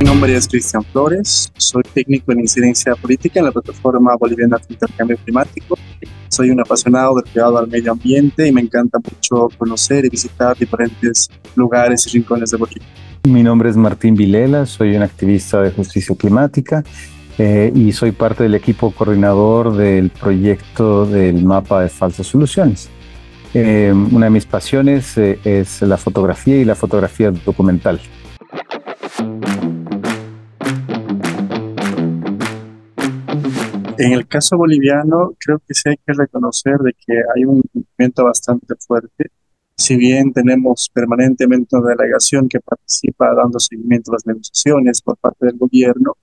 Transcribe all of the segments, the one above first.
Mi nombre es Cristian Flores, soy técnico en incidencia política en la plataforma boliviana de intercambio climático. Soy un apasionado del cuidado al medio ambiente y me encanta mucho conocer y visitar diferentes lugares y rincones de Bolivia. Mi nombre es Martín Vilela, soy un activista de justicia climática y soy parte del equipo coordinador del proyecto del mapa de falsas soluciones. Una de mis pasiones es la fotografía y la fotografía documental. En el caso boliviano, creo que sí hay que reconocer de que hay un movimiento bastante fuerte. Si bien tenemos permanentemente una delegación que participa dando seguimiento a las negociaciones por parte del gobierno,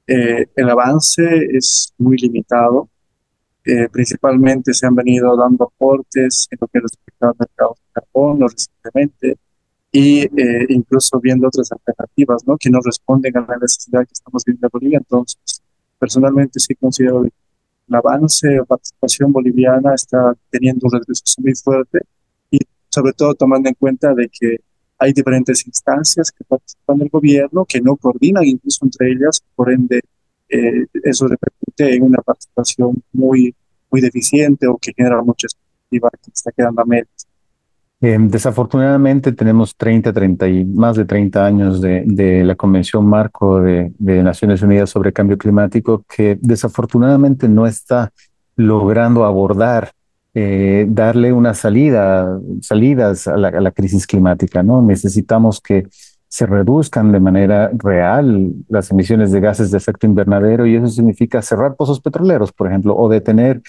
el avance es muy limitado. Principalmente se han venido dando aportes en lo que respecta al mercado de carbono recientemente y incluso viendo otras alternativas, ¿no? Que no responden a la necesidad que estamos viviendo en Bolivia. Entonces, personalmente sí considero que el avance o participación boliviana está teniendo un retroceso muy fuerte y sobre todo tomando en cuenta de que hay diferentes instancias que participan del gobierno que no coordinan incluso entre ellas, por ende eso repercute en una participación muy deficiente o que genera mucha expectativa que está quedando a medias. Desafortunadamente tenemos más de 30 años de la Convención Marco de Naciones Unidas sobre Cambio Climático que desafortunadamente no está logrando abordar, darle una salidas a la crisis climática, ¿no? Necesitamos que se reduzcan de manera real las emisiones de gases de efecto invernadero y eso significa cerrar pozos petroleros, por ejemplo, o detener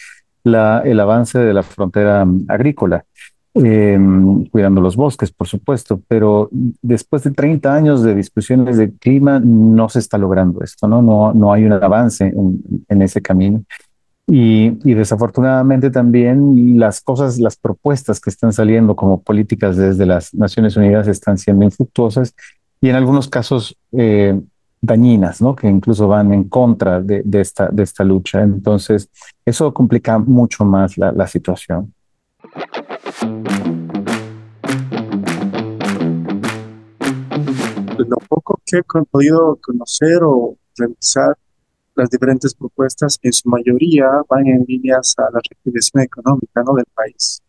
el avance de la frontera agrícola eh, cuidando los bosques, por supuesto, pero después de 30 años de discusiones de clima no se está logrando esto, ¿no? No hay un avance en ese camino. Y desafortunadamente también las propuestas que están saliendo como políticas desde las Naciones Unidas están siendo infructuosas y en algunos casos dañinas, ¿no? Que incluso van en contra de esta lucha. Entonces, eso complica mucho más la situación. Lo poco que he podido conocer o revisar las diferentes propuestas, en su mayoría van en líneas a la reactivación económica, ¿no? Del país.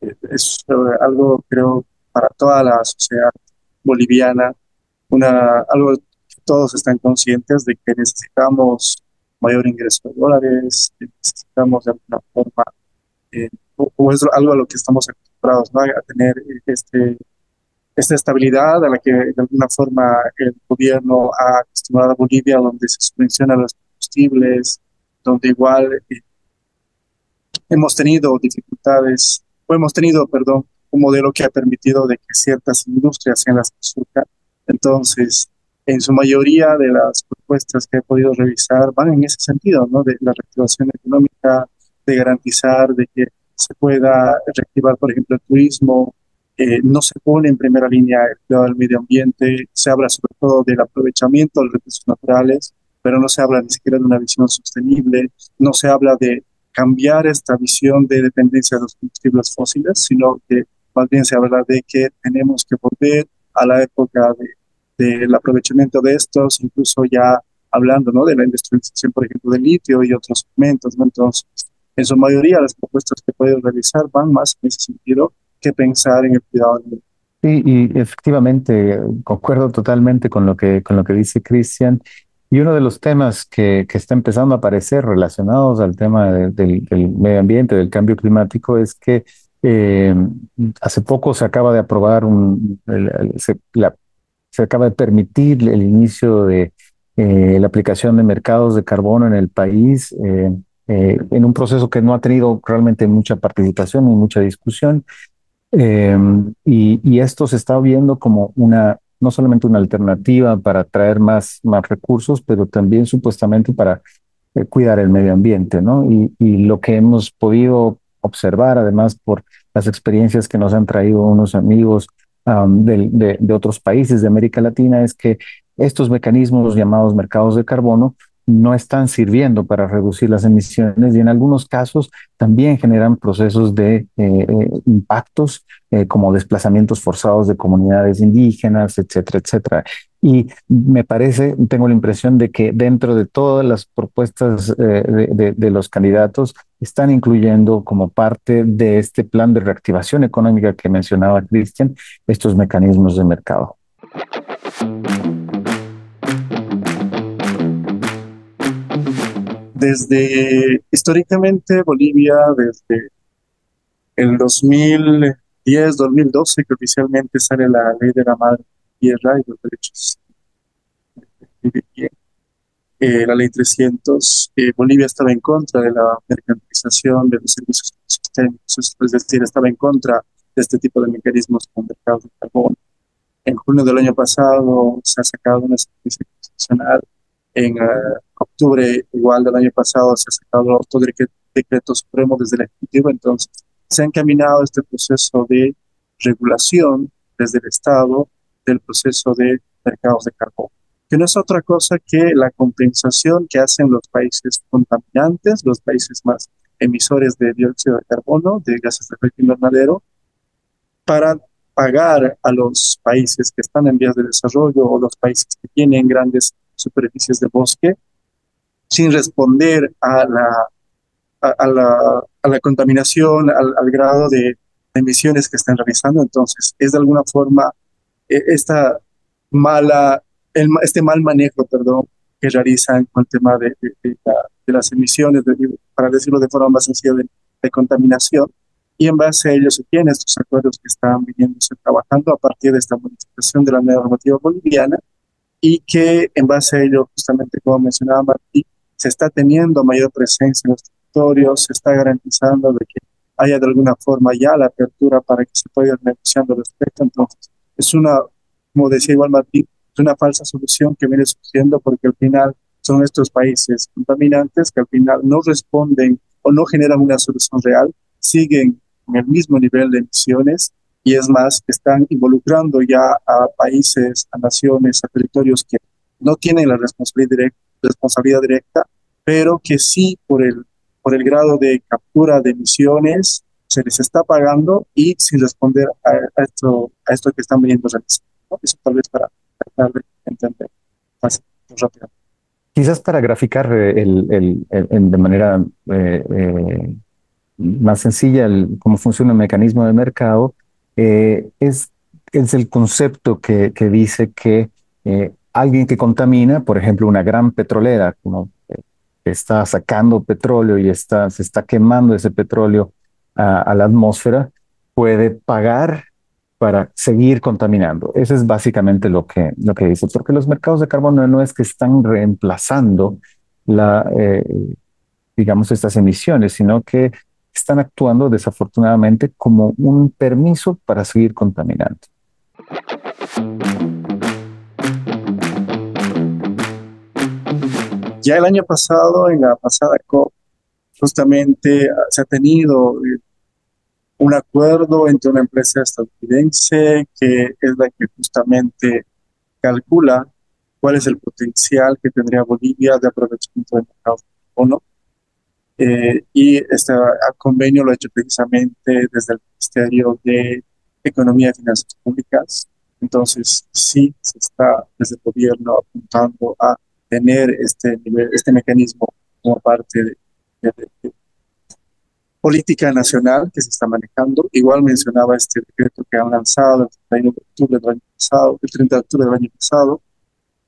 Es algo, creo, para toda la sociedad boliviana, algo que todos están conscientes de que necesitamos mayor ingreso de dólares, que necesitamos de alguna forma, o es algo a lo que estamos acostumbrados, ¿no? A tener esta estabilidad a la que de alguna forma el gobierno ha acostumbrado a Bolivia, donde se subvencionan los combustibles, donde igual hemos tenido dificultades, o hemos tenido, perdón, un modelo que ha permitido de que ciertas industrias sean las que surjan. Entonces, en su mayoría de las propuestas que he podido revisar van en ese sentido, ¿no? De la reactivación económica, de garantizar de que se pueda reactivar, por ejemplo, el turismo. No se pone en primera línea el cuidado del medio ambiente, se habla sobre todo del aprovechamiento de los recursos naturales, pero no se habla ni siquiera de una visión sostenible, no se habla de cambiar esta visión de dependencia de los combustibles fósiles, sino que más bien se habla de que tenemos que volver a la época del aprovechamiento de estos, incluso ya hablando, ¿no? De la industrialización, por ejemplo, del litio y otros segmentos, ¿no? Entonces, en su mayoría las propuestas que pueden realizar van más en ese sentido que pensar en el cuidado del medio. Sí, y efectivamente concuerdo totalmente con lo que dice Cristian. Y uno de los temas que está empezando a aparecer relacionados al tema del medio ambiente, del cambio climático, es que eh, hace poco se acaba de aprobar se acaba de permitir el inicio de la aplicación de mercados de carbono en el país, en un proceso que no ha tenido realmente mucha participación ni mucha discusión. Eh, y esto se está viendo como no solamente una alternativa para traer más recursos, pero también supuestamente para cuidar el medio ambiente, ¿no? Y lo que hemos podido observar, además, por las experiencias que nos han traído unos amigos de otros países de América Latina, es que estos mecanismos llamados mercados de carbono no están sirviendo para reducir las emisiones y en algunos casos también generan procesos de impactos como desplazamientos forzados de comunidades indígenas, etcétera, etcétera. Y me parece, tengo la impresión de que dentro de todas las propuestas de los candidatos están incluyendo como parte de este plan de reactivación económica que mencionaba Cristian, estos mecanismos de mercado. Desde históricamente Bolivia, desde el 2010, 2012, que oficialmente sale la ley de la madre tierra y los derechos de vivir bien, la ley 300, Bolivia estaba en contra de la mercantilización de los servicios sistémicos, es decir, estaba en contra de este tipo de mecanismos con mercados de carbón. En junio del año pasado se ha sacado una sentencia constitucional. En octubre igual del año pasado se ha sacado otro decreto supremo desde el Ejecutivo. Entonces se ha encaminado este proceso de regulación desde el Estado del proceso de mercados de carbón, que no es otra cosa que la compensación que hacen los países contaminantes, los países más emisores de dióxido de carbono, de gases de efecto invernadero, para pagar a los países que están en vías de desarrollo o los países que tienen grandes superficies de bosque, sin responder a la contaminación, al grado de emisiones que están realizando. Entonces, es de alguna forma esta este mal manejo, perdón, que realizan con el tema de las emisiones, para decirlo de forma más sencilla, de contaminación. Y en base a ello se tienen estos acuerdos que están viniéndose trabajando a partir de esta modificación de la normativa boliviana y que en base a ello, justamente como mencionaba Martí, se está teniendo mayor presencia en los territorios, se está garantizando de que haya de alguna forma ya la apertura para que se pueda ir negociando al respecto. Entonces, es una, como decía igual Martí, es una falsa solución que viene surgiendo porque al final son estos países contaminantes que al final no responden o no generan una solución real, siguen en el mismo nivel de emisiones y es más, están involucrando ya a países, a naciones, a territorios que no tienen la responsabilidad directa, pero que sí por el grado de captura de emisiones se les está pagando y sin responder a esto que están viniendo realizando, ¿no? Eso tal vez para tratar de entender más rápido. Quizás para graficar de manera más sencilla cómo funciona el mecanismo de mercado, es el concepto que dice que alguien que contamina, por ejemplo, una gran petrolera, como está sacando petróleo y se está quemando ese petróleo a la atmósfera, puede pagar para seguir contaminando. Eso es básicamente lo que dice, porque los mercados de carbono no es que están reemplazando la, eh, digamos, estas emisiones, sino que están actuando desafortunadamente como un permiso para seguir contaminando. Ya el año pasado, en la pasada COP, justamente se ha tenido un acuerdo entre una empresa estadounidense que es la que justamente calcula cuál es el potencial que tendría Bolivia de aprovechamiento del mercado de carbono. Y este convenio lo ha hecho precisamente desde el Ministerio de Economía y Finanzas Públicas. Entonces, sí se está desde el gobierno apuntando a tener este nivel, este mecanismo como parte de política nacional que se está manejando. Igual mencionaba este decreto que han lanzado el 31 de octubre del año pasado, el 30 de octubre del año pasado,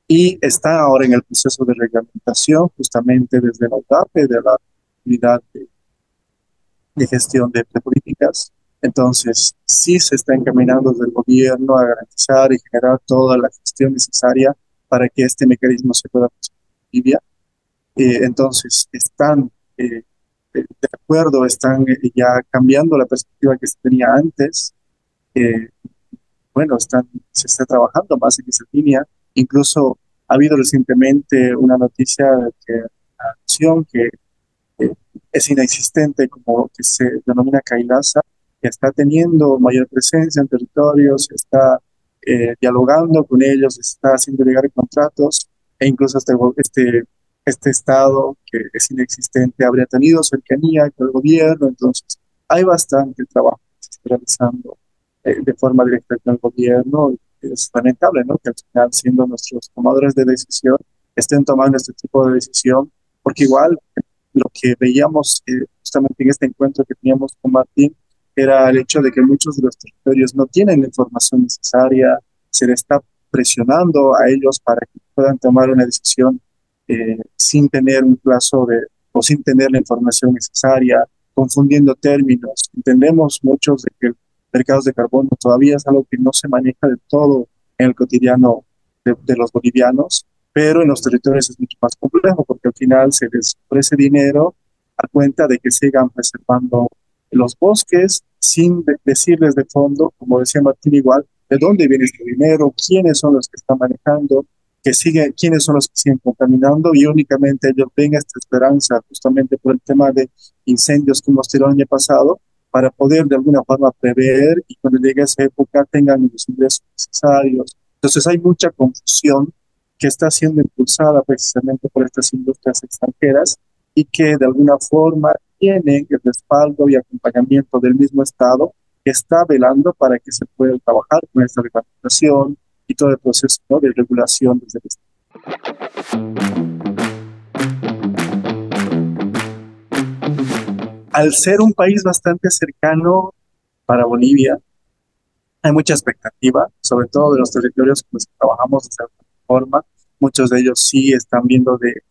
y está ahora en el proceso de reglamentación justamente desde la UDAPE, de la Unidad de Gestión de Políticas. Entonces, sí se está encaminando desde el gobierno a garantizar y generar toda la gestión necesaria para que este mecanismo se pueda Bolivia. Entonces, están de acuerdo, están ya cambiando la perspectiva que se tenía antes. Eh, bueno, se está trabajando más en esa línea. Incluso ha habido recientemente una noticia de que una acción que es inexistente, como que se denomina Kailasa, que está teniendo mayor presencia en territorios, está dialogando con ellos, está haciendo llegar contratos e incluso este Estado que es inexistente habría tenido cercanía con el gobierno. Entonces, hay bastante trabajo que se está realizando de forma directa con el gobierno. Es lamentable, ¿no? Que al final, siendo nuestros tomadores de decisión, estén tomando este tipo de decisión, porque igual lo que veíamos justamente en este encuentro que teníamos con Martín era el hecho de que muchos de los territorios no tienen la información necesaria, se le está presionando a ellos para que puedan tomar una decisión sin tener un plazo de, o sin tener la información necesaria, confundiendo términos. Entendemos muchos de que el mercado de carbono todavía es algo que no se maneja del todo en el cotidiano de los bolivianos, pero en los territorios es mucho más complejo porque al final se les ofrece dinero a cuenta de que sigan preservando los bosques sin decirles de fondo, como decía Martín igual, de dónde viene este dinero, quiénes son los que están manejando, que siguen, quiénes son los que siguen contaminando y únicamente ellos ven esta esperanza justamente por el tema de incendios que hemos tenido el año pasado para poder de alguna forma prever y cuando llegue esa época tengan los ingresos necesarios. Entonces hay mucha confusión que está siendo impulsada precisamente por estas industrias extranjeras y que de alguna forma tienen el respaldo y acompañamiento del mismo Estado que está velando para que se pueda trabajar con esta reglamentación y todo el proceso, ¿no?, de regulación desde el Estado. Al ser un país bastante cercano para Bolivia, hay mucha expectativa, sobre todo de los territorios con los que trabajamos de alguna forma. Muchos de ellos sí están viendo de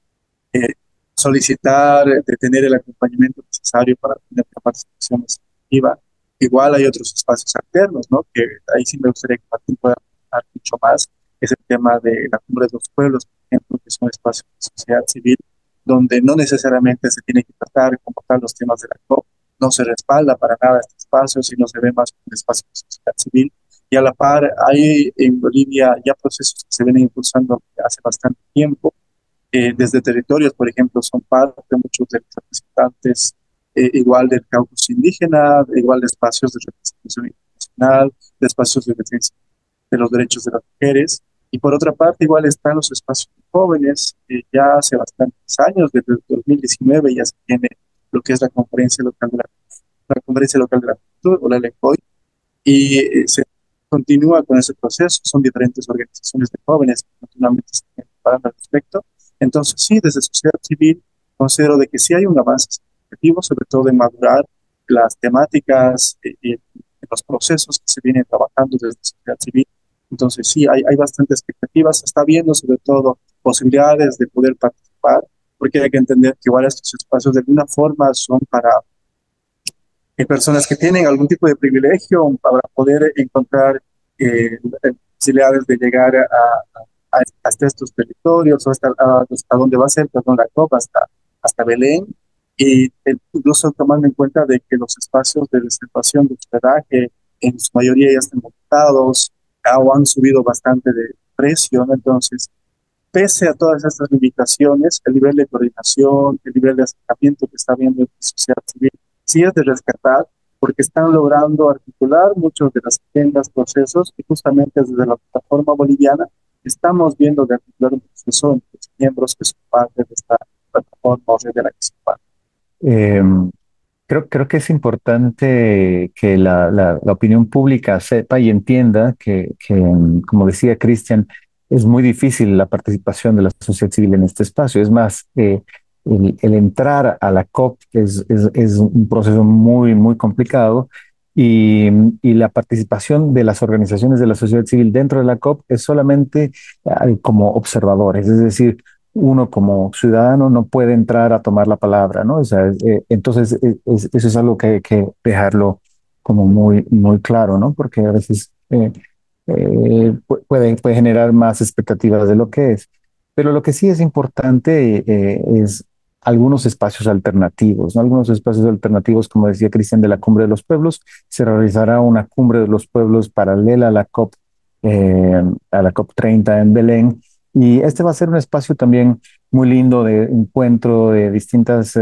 eh, solicitar, de tener el acompañamiento necesario para tener una participación más activa. Igual hay otros espacios alternos, ¿no? Que ahí sí me gustaría que Martín pueda hablar mucho más. Es el tema de la Cumbre de los Pueblos, por ejemplo, que son espacios de sociedad civil, donde no necesariamente se tiene que tratar como tal los temas de la COP, no se respalda para nada este espacio, sino se ve más como un espacio de sociedad civil. Y a la par, hay en Bolivia ya procesos que se vienen impulsando hace bastante tiempo, desde territorios, por ejemplo, son parte muchos de los representantes igual del caucus indígena, igual de espacios de representación internacional, de espacios de defensa de los derechos de las mujeres. Y por otra parte, igual están los espacios de jóvenes, ya hace bastantes años, desde el 2019 ya se tiene lo que es la conferencia local de la juventud o la LECOI, y se continúa con ese proceso. Son diferentes organizaciones de jóvenes que continuamente se están preparando al respecto. Entonces, sí, desde sociedad civil considero de que sí hay un avance significativo, sobre todo en madurar las temáticas y los procesos que se vienen trabajando desde sociedad civil. Entonces, sí, hay bastante expectativas. Se está viendo sobre todo posibilidades de poder participar, porque hay que entender que igual estos espacios de alguna forma son para personas que tienen algún tipo de privilegio para poder encontrar posibilidades de llegar hasta estos territorios o hasta donde va a ser, perdón, la COP, hasta Belén, y incluso tomando en cuenta de que los espacios de reservación de hospedaje en su mayoría ya están ocupados o han subido bastante de precio, ¿no? Entonces, pese a todas estas limitaciones, el nivel de coordinación, el nivel de acercamiento que está viendo en la sociedad civil, sí es de rescatar, porque están logrando articular muchos de las agendas, procesos, y justamente desde la plataforma boliviana estamos viendo de articular un proceso entre los miembros que son parte de esta plataforma o de la que son parte. Eh, creo que es importante que la opinión pública sepa y entienda que, como decía Cristian, es muy difícil la participación de la sociedad civil en este espacio. Es más, el entrar a la COP es un proceso muy, muy complicado y, y la participación de las organizaciones de la sociedad civil dentro de la COP es solamente como observadores, es decir, uno como ciudadano no puede entrar a tomar la palabra, ¿no? O sea, entonces eso es algo que hay que dejarlo como muy, muy claro, ¿no? Porque a veces puede generar más expectativas de lo que es. Pero lo que sí es importante es algunos espacios alternativos, ¿no? Algunos espacios alternativos, como decía Cristian, de la Cumbre de los Pueblos. Se realizará una Cumbre de los Pueblos paralela a la COP 30 en Belén, y este va a ser un espacio también muy lindo de encuentro de distintos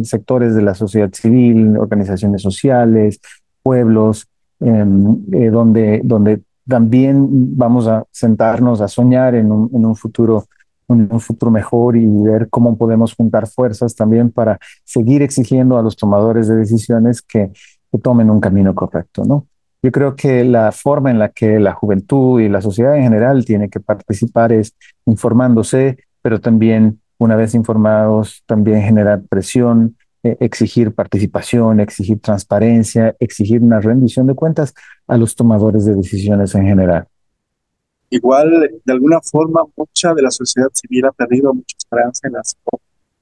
sectores de la sociedad civil, organizaciones sociales, pueblos, donde también vamos a sentarnos a soñar en un futuro un futuro mejor y ver cómo podemos juntar fuerzas también para seguir exigiendo a los tomadores de decisiones que tomen un camino correcto, ¿no? Yo creo que la forma en la que la juventud y la sociedad en general tiene que participar es informándose, pero también, una vez informados, también generar presión, exigir participación, exigir transparencia, exigir una rendición de cuentas a los tomadores de decisiones en general. Igual, de alguna forma, mucha de la sociedad civil ha perdido mucha esperanza en las COP,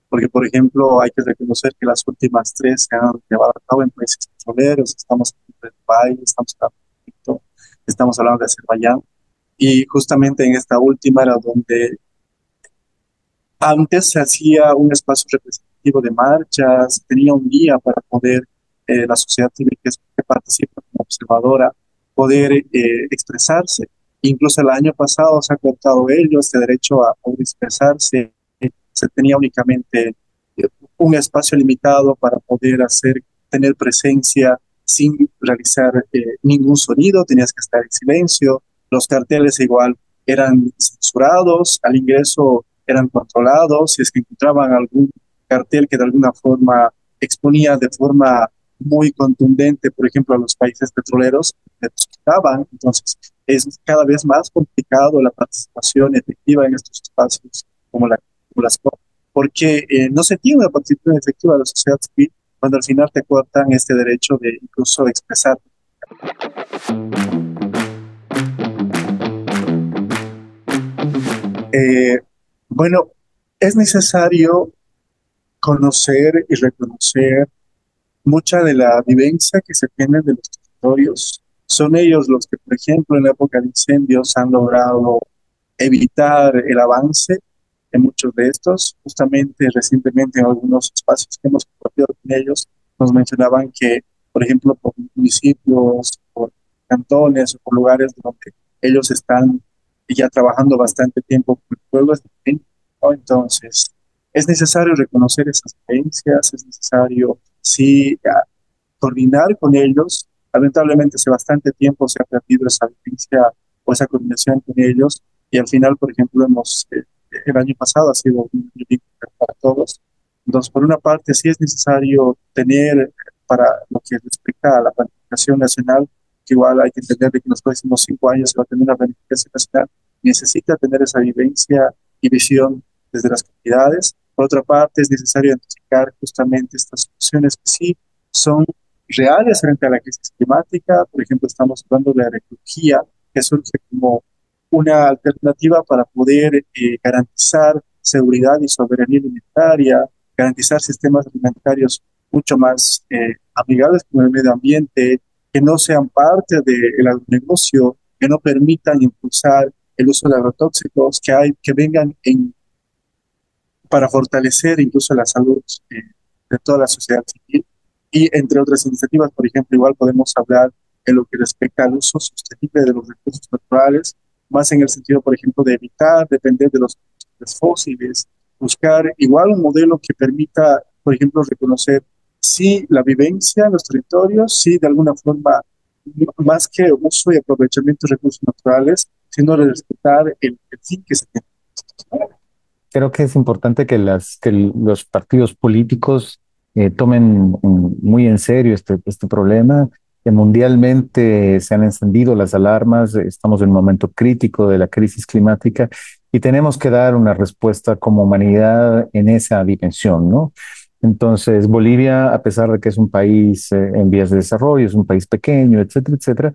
porque, por ejemplo, hay que reconocer que las últimas tres se han llevado a cabo en países petroleros. Estamos hablando de Dubái, estamos hablando de Egipto, estamos hablando de Azerbaiyán, y justamente en esta última era donde antes se hacía un espacio representativo de marchas, tenía un día para poder la sociedad civil que participa como observadora poder expresarse. Incluso el año pasado se ha cortado ello, este derecho a poder expresarse. Se tenía únicamente un espacio limitado para poder tener presencia sin realizar ningún sonido, tenías que estar en silencio. Los carteles igual eran censurados, al ingreso eran controlados, si es que encontraban algún cartel que de alguna forma exponía de forma muy contundente, por ejemplo, a los países petroleros, los quitaban. Entonces, es cada vez más complicado la participación efectiva en estos espacios como, como las COP, porque no se tiene una participación efectiva de la sociedad civil cuando al final te cortan este derecho de incluso expresar. Eh, bueno, es necesario conocer y reconocer mucha de la vivencia que se tiene de los territorios. Son ellos los que, por ejemplo, en la época de incendios han logrado evitar el avance en muchos de estos. Justamente recientemente en algunos espacios que hemos compartido con ellos, nos mencionaban que, por ejemplo, por municipios, por cantones o por lugares donde ellos están ya trabajando bastante tiempo con el fuego, ¿no? Entonces, es necesario reconocer esas creencias, es necesario, sí, coordinar con ellos. Lamentablemente, hace bastante tiempo se ha perdido esa vivencia o esa coordinación con ellos y al final, por ejemplo, el año pasado ha sido un año difícil para todos. Entonces, por una parte, sí es necesario tener, para lo que respecta a la planificación nacional, que igual hay que entender de que en los próximos 5 años se va a tener una planificación nacional, necesita tener esa vivencia y visión desde las comunidades. Por otra parte, es necesario identificar justamente estas soluciones que sí son reales frente a la crisis climática. Por ejemplo, estamos hablando de la agroecología, que surge como una alternativa para poder garantizar seguridad y soberanía alimentaria, garantizar sistemas alimentarios mucho más amigables con el medio ambiente, que no sean parte del agronegocio, que no permitan impulsar el uso de agrotóxicos, que vengan para fortalecer incluso la salud de toda la sociedad civil. Y entre otras iniciativas, por ejemplo, igual podemos hablar en lo que respecta al uso sostenible de los recursos naturales, más en el sentido, por ejemplo, de evitar depender de los combustibles fósiles, buscar igual un modelo que permita, por ejemplo, reconocer si la vivencia en los territorios, si de alguna forma, más que uso y aprovechamiento de recursos naturales, sino respetar el fin que se tiene. Creo que es importante que, los partidos políticos tomen muy en serio este problema. Que mundialmente se han encendido las alarmas, estamos en un momento crítico de la crisis climática y tenemos que dar una respuesta como humanidad en esa dimensión, ¿no? Entonces, Bolivia, a pesar de que es un país en vías de desarrollo, es un país pequeño, etcétera, etcétera,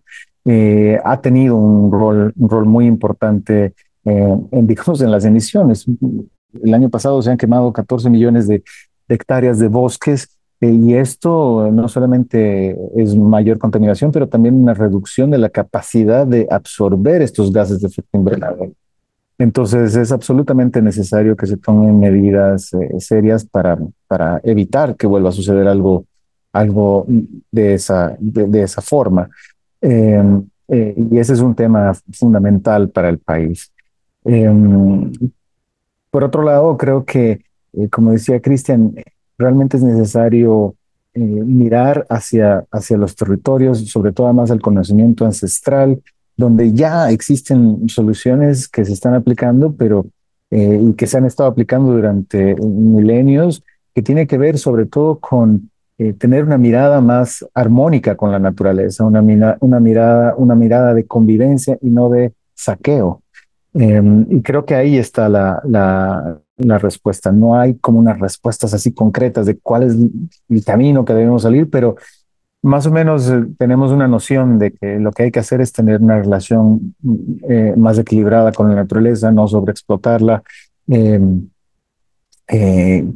ha tenido un rol muy importante digamos, en las emisiones. El año pasado se han quemado 14 millones de hectáreas de bosques y esto no solamente es mayor contaminación, pero también una reducción de la capacidad de absorber estos gases de efecto invernadero. Entonces es absolutamente necesario que se tomen medidas serias para evitar que vuelva a suceder algo de esa forma. Eh, y ese es un tema fundamental para el país. Eh, por otro lado, creo que, como decía Cristian, realmente es necesario mirar hacia los territorios, sobre todo además al conocimiento ancestral, donde ya existen soluciones que se están aplicando, pero y que se han estado aplicando durante milenios, que tiene que ver sobre todo con tener una mirada más armónica con la naturaleza, una mirada de convivencia y no de saqueo. Y creo que ahí está la respuesta. No hay como unas respuestas así concretas de cuál es el camino que debemos salir, pero más o menos tenemos una noción de que lo que hay que hacer es tener una relación más equilibrada con la naturaleza, no sobreexplotarla, eh,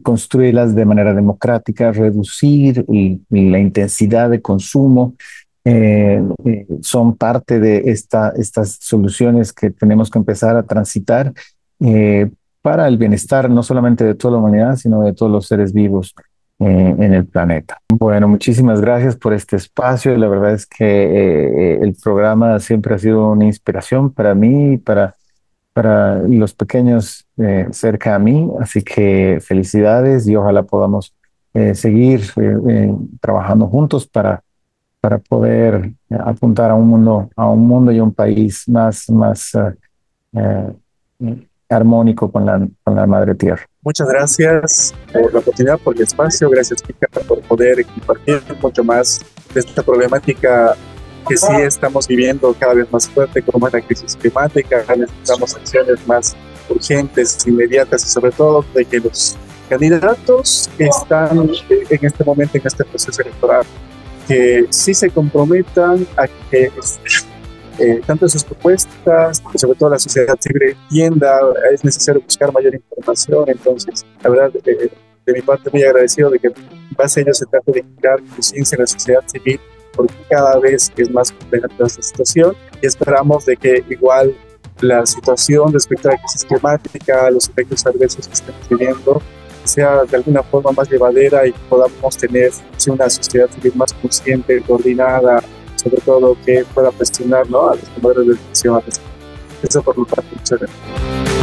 construirlas de manera democrática, reducir la intensidad de consumo. Son parte de estas soluciones que tenemos que empezar a transitar eh, para el bienestar no solamente de toda la humanidad, sino de todos los seres vivos en el planeta. Bueno, muchísimas gracias por este espacio. La verdad es que el programa siempre ha sido una inspiración para mí y para los pequeños cerca a mí. Así que felicidades y ojalá podamos seguir trabajando juntos para poder apuntar a un mundo y un país más armónico con la madre tierra. Muchas gracias por la oportunidad, por el espacio. Gracias, Kika, por poder compartir mucho más de esta problemática que sí estamos viviendo cada vez más fuerte, como es la crisis climática. Necesitamos acciones más urgentes, inmediatas y sobre todo de que los candidatos que están en este momento, en este proceso electoral, que sí se comprometan a que tanto sus propuestas, sobre todo la sociedad civil entienda, es necesario buscar mayor información. Entonces, la verdad, de mi parte, muy agradecido de que en base a ello se trate de generar conciencia en la sociedad civil, porque cada vez es más compleja toda esta situación y esperamos de que igual la situación respecto a la crisis climática, los efectos adversos que estamos viviendo, sea de alguna forma más llevadera y podamos tener una sociedad civil más consciente, coordinada, sobre todo que pueda presionar, ¿no?, a los tomadores de decisiones. Eso por mi parte. Muchas gracias.